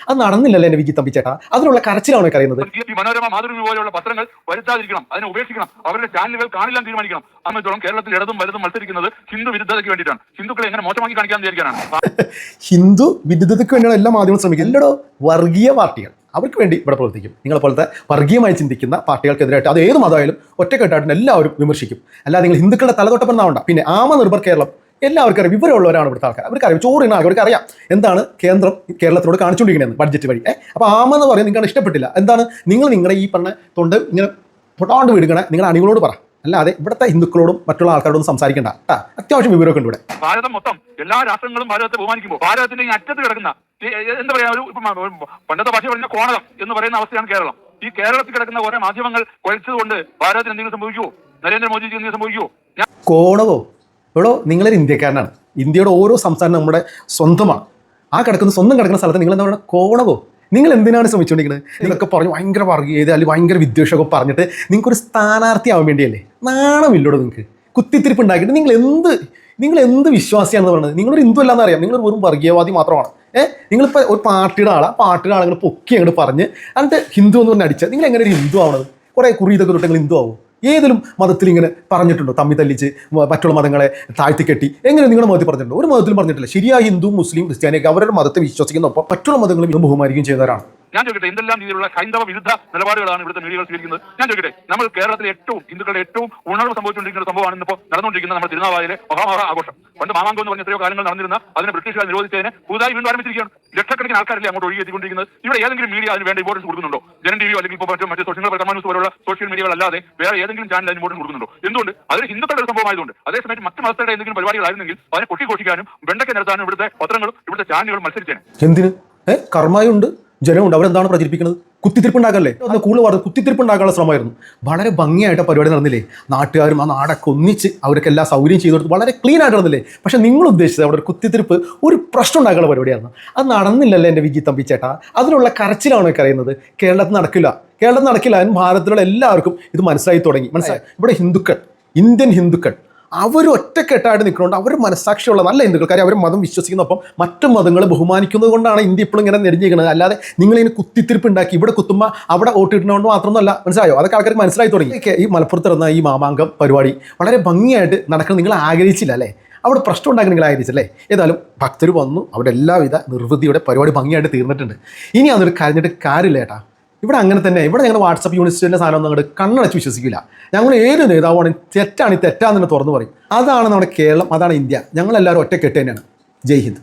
അത് നടന്നില്ലല്ലോ എന്റെ വിജി തമ്പിച്ചേട്ടാ. അതിനുള്ള കരച്ചിലാണോ പറയുന്നത്? മനോരമ, മാതൃഭൂമി പോലെയുള്ള പത്രങ്ങൾ വരുത്താതിരിക്കണം, അതിനെ ഉപേക്ഷിക്കണം, അവരുടെ ചാനലുകൾ കാണില്ലാൻ തീരുമാനിക്കണം. അന്നത്തോളം കേരളത്തിൽ ഇടതും വലതും മത്സരിക്കുന്നത് ഹിന്ദു വിരുദ്ധതയ്ക്ക് വേണ്ടിയിട്ടാണ്. ഹിന്ദുക്കളെ എങ്ങനെ മോശമാക്കി കാണിക്കാൻ വിചാരിക്കാനാണ്. ഹിന്ദു വിരുദ്ധതയ്ക്ക് വേണ്ടിയാണ് എല്ലാ മാധ്യമങ്ങളും ശ്രമിക്കുന്നത്. എല്ലടോ വർഗീയ പാർട്ടികൾ അവർക്ക് വേണ്ടി ഇവിടെ പ്രവർത്തിക്കും. നിങ്ങളെപ്പോലത്തെ വർഗീയമായി ചിന്തിക്കുന്ന പാർട്ടികൾക്കെതിരായിട്ട് അത് ഏത് മതമായാലും ഒറ്റക്കെട്ടായിട്ട് എല്ലാവരും വിമർശിക്കും. അല്ലാതെ നിങ്ങൾ ഹിന്ദുക്കളുടെ തലതൊട്ടപ്പെന്നാവണ്ട. പിന്നെ ആമനിർഭർ കേരളം എല്ലാവർക്കും അറിയാം, വിവരമുള്ളവരാണ് ഇവിടുത്തെ ആൾക്കാർ. അവർക്കറിയാം ചോറിനാകും, അവർക്ക് അറിയാം എന്താണ് കേന്ദ്രം കേരളത്തിനോട് കാണിച്ചുകൊണ്ടിരിക്കുന്നത് ബഡ്ജറ്റ് വഴി. അപ്പോൾ ആമെന്ന് പറയാൻ നിങ്ങൾക്ക് ഇഷ്ടപ്പെട്ടില്ല. എന്താണ് നിങ്ങൾ നിങ്ങളുടെ ഈ പറഞ്ഞ തൊണ്ട് ഇങ്ങനെ പൊട്ടാണ്ട് വിടുകണ നിങ്ങളുടെ അണികളോട് പറ, അല്ലാതെ ഇവിടുത്തെ ഹിന്ദുക്കളോടും മറ്റുള്ള ആൾക്കാരോടും സംസാരിക്കേണ്ട. അത്യാവശ്യം വിവരമൊക്കെ ഉണ്ട് ഇവിടെ. ഭാരതം മൊത്തം എല്ലാ രാഷ്ട്രങ്ങളും ഭാരതത്തെ ബഹുമാനിക്കുമ്പോൾ ഭാരതത്തിന്റെ ഈ അറ്റത്ത് കിടക്കുന്ന എന്താ പറയാ, ഒരു പണ്ടത്തെ ഭാഷ പറഞ്ഞ കോണകം എന്ന് പറയുന്ന അവസ്ഥയാണ് കേരളം. ഈ കേരളത്തിൽ കിടക്കുന്ന ഓരോ മാധ്യമങ്ങൾ കുഴച്ചതുകൊണ്ട് ഭാരതത്തിന് എന്തെങ്കിലും സംഭവിക്കുമോ? നരേന്ദ്രമോദിക്ക് എന്തെങ്കിലും സംഭവിക്കുമോ? കോണകോ എടോ, നിങ്ങളൊരു ഇന്ത്യക്കാരനാണ്. ഇന്ത്യയുടെ ഓരോ സംസ്ഥാനം നമ്മുടെ സ്വന്തമാണ്. ആ സ്വന്തം കിടക്കുന്ന സ്ഥലത്ത് നിങ്ങൾ എന്താ പറയുക കോണകോ? നിങ്ങൾ എന്തിനാണ് ശ്രമിച്ചുകൊണ്ടിരിക്കുന്നത്? നിങ്ങളൊക്കെ പറഞ്ഞു ഭയങ്കര വർഗീയത അല്ലെങ്കിൽ ഭയങ്കര വിദ്വേഷമൊക്കെ പറഞ്ഞിട്ട് നിങ്ങൾക്കൊരു സ്ഥാനാർത്ഥി ആവാൻ വേണ്ടിയല്ലേ? നാണമില്ലോടോ നിങ്ങൾക്ക്? കുത്തിത്തിരിപ്പ് ഉണ്ടാക്കിയിട്ട് നിങ്ങൾ എന്ത് വിശ്വാസിയാണെന്ന് പറയുന്നത്? നിങ്ങളൊരു ഹിന്ദു അല്ലാന്ന് അറിയാം, നിങ്ങൾ വെറും വർഗീയവാദി മാത്രമാണ്. നിങ്ങളിപ്പോൾ ഒരു പാർട്ടിയുടെ ആളുകൾ പൊക്കി അങ്ങോട്ട് പറഞ്ഞ് എന്നിട്ട് ഹിന്ദു എന്ന് പറഞ്ഞ് അടിച്ചാൽ നിങ്ങൾ എങ്ങനെ ഒരു ഹിന്ദു ആവണത്? കുറേ ഇതൊക്കെ തൊട്ട് നിങ്ങൾ ഹിന്ദു ആവും? ഏതിലും മതത്തിൽ ഇങ്ങനെ പറഞ്ഞിട്ടുണ്ടോ? തമ്മി തല്ലിച്ച് മറ്റുള്ള മതങ്ങളെ താഴ്ത്തിക്കെട്ടി എങ്ങനെ നിങ്ങളുടെ മതത്തിൽ പറഞ്ഞിട്ടുണ്ടോ? ഒരു മതത്തിലും പറഞ്ഞിട്ടില്ല. ശരിയായ ഹിന്ദു, മുസ്ലിം, ക്രിസ്ത്യാനിയൊക്കെ അവരുടെ മതത്തെ വിശ്വസിക്കുന്നൊപ്പം മറ്റുള്ള മതങ്ങളും ബഹുമാനിക്കുകയും ചെയ്തവരാണ്. ഞാൻ ചോദിക്കട്ടെ, എന്തെല്ലാം രീതിയിലുള്ള ഹൈന്ദവ വിരുദ്ധ നിലപാടുകളാണ് ഇവിടുത്തെ മീഡിയകൾ സ്വീകരിക്കുന്നത്? ഞാൻ ചോദിക്കട്ടെ, നമ്മൾ കേരളത്തിലെ ഹിന്ദുക്കളുടെ ഏറ്റവും ഉണർവ് സംഭവിച്ചുകൊണ്ടിരിക്കുന്ന സംഭവമാണ് ഇന്നിപ്പോൾ നടന്നുകൊണ്ടിരിക്കുന്ന നമ്മുടെ തിരുനാവായിലെ ആഘോഷം. പണ്ട് മാമാങ്കം എന്ന് പറഞ്ഞ എത്രയോ കാലങ്ങൾ നടന്നിരുന്ന അതിനെ ബ്രിട്ടീഷുകാർ നിരോധിച്ചതിനെ പുതുതായി വീണ്ടും ആരംഭിച്ചിരിക്കുകയാണ്. ലക്ഷക്കണക്കിന് ആൾക്കാരല്ലേ അങ്ങോട്ട് ഒഴുകിയെത്തിക്കൊണ്ടിരിക്കുന്നത്. ഇവിടെ ഏതെങ്കിലും മീഡിയ അതിന് വേണ്ട ഇമ്പോർട്ടൻസ് കൊടുക്കുന്നുണ്ടോ? ജനൻ ടിവിയോ അല്ലെങ്കിൽ ഇപ്പോൾ മറ്റു സോഷ്യൽ ന്യൂസ് പോലുള്ള സോഷ്യൽ മീഡിയകൾ അല്ലാതെ വേറെ ഏതെങ്കിലും ചാനൽ അതിന് ഇമ്പോർട്ടൻസ് കൊടുക്കുന്നുണ്ടോ? എന്തുകൊണ്ട്? അതൊരു ഹിന്ദുക്കളുടെ സംഭവമായതുകൊണ്ട്. അതേസമയത്ത് മറ്റു മതസ്ഥരുടെ എന്തെങ്കിലും പരിപാടികളായിരുന്നെങ്കിൽ അതിനെ കൊട്ടിഘോഷിക്കാനും വെണ്ടയ്ക്ക് നിരത്താനും ഇവിടുത്തെ പത്രങ്ങളും ഇവിടുത്തെ ചാനലുകളും മത്സരിച്ചേനെ. എന്തിന്? കർമ്മയുണ്ട്, ജനമുണ്ട്, അവരെന്താണ് പ്രചരിപ്പിക്കുന്നത്? കുത്തിത്തിരിപ്പുണ്ടാക്കല്ലേ? ഒന്ന് കൂടുതൽ പറഞ്ഞത് കുത്തിത്തിരിപ്പുണ്ടാക്കാനുള്ള ശ്രമമായിരുന്നു. വളരെ ഭംഗിയായിട്ട് പരിപാടി നടന്നില്ലേ? നാട്ടുകാരും ആ നാടൊക്കെ ഒന്നിച്ച് അവർക്ക് എല്ലാ സൗകര്യം ചെയ്തു കൊടുത്ത് വളരെ ക്ലീൻ ആയിട്ട് നടന്നില്ലേ? പക്ഷെ നിങ്ങൾ ഉദ്ദേശിച്ചത് അവിടെ ഒരു കുത്തിത്തിരിപ്പ്, ഒരു പ്രശ്നം ഉണ്ടാക്കാനുള്ള പരിപാടിയായിരുന്നു. അത് നടന്നില്ലല്ലോ എൻ്റെ വിജി തമ്പിച്ചേട്ടാ. അതിനുള്ള കരച്ചിലാണോ പറയുന്നത്? കേരളത്തിൽ നടക്കില്ല. അതിന് ഭാരതത്തിലുള്ള എല്ലാവർക്കും ഇത് മനസ്സിലായി. ഇവിടെ ഹിന്ദുക്കൾ, ഇന്ത്യൻ ഹിന്ദുക്കൾ അവർ ഒറ്റക്കെട്ടായിട്ട് നിൽക്കുന്നുണ്ട്. അവർ മനസ്സാക്ഷിയുള്ള നല്ല ഹിന്ദുക്കൾ. കാര്യം അവർ മതം വിശ്വസിക്കുന്നൊപ്പം മറ്റു മതങ്ങളെ ബഹുമാനിക്കുന്നത് കൊണ്ടാണ് ഇന്ത്യ ഇപ്പോഴും ഇങ്ങനെ നെടിഞ്ഞിരിക്കുന്നത്. അല്ലാതെ നിങ്ങളിങ്ങനെ കുത്തിത്തിരിപ്പ് ഉണ്ടാക്കി ഇവിടെ കുത്തുമ്പോൾ അവിടെ വോട്ടിടുന്നതുകൊണ്ട് മാത്രമൊന്നുമല്ല. മനസ്സിലായോ? അതൊക്കെ ആൾക്കാർക്ക് മനസ്സിലായി തുടങ്ങി. ഈ മലപ്പുറത്ത് നടന്ന ഈ മാമാങ്കം പരിപാടി വളരെ ഭംഗിയായിട്ട് നടക്കണം നിങ്ങൾ ആഗ്രഹിച്ചില്ല അല്ലേ? അവിടെ പ്രശ്നം ഉണ്ടാക്കി നിങ്ങൾ ആഗ്രഹിച്ചല്ലേ? ഏതായാലും ഭക്തർ വന്നു, അവിടെ എല്ലാവിധ നിർവൃതിയുടെ പരിപാടി ഭംഗിയായിട്ട് തീർന്നിട്ടുണ്ട്. ഇനി അതൊരു കരഞ്ഞിട്ട് കാര്യമില്ല ചേട്ടാ. ഇവിടെ അങ്ങനെ തന്നെ. ഇവിടെ ഞങ്ങൾ വാട്സപ്പ് യൂണിവേഴ്സിറ്റിൻ്റെ സാധനം ഒന്നും അങ്ങോട്ട് കണ്ണടച്ച് വിശ്വസിക്കില്ല. ഞങ്ങൾ ഏത് നേതാവാണ് തെറ്റാണെന്ന് തുറന്നു പറയും. അതാണ് നമ്മുടെ കേരളം, അതാണ് ഇന്ത്യ. ഞങ്ങളെല്ലാവരും ഒറ്റക്കെട്ട് തന്നെയാണ്. ജയ് ഹിന്ദ്.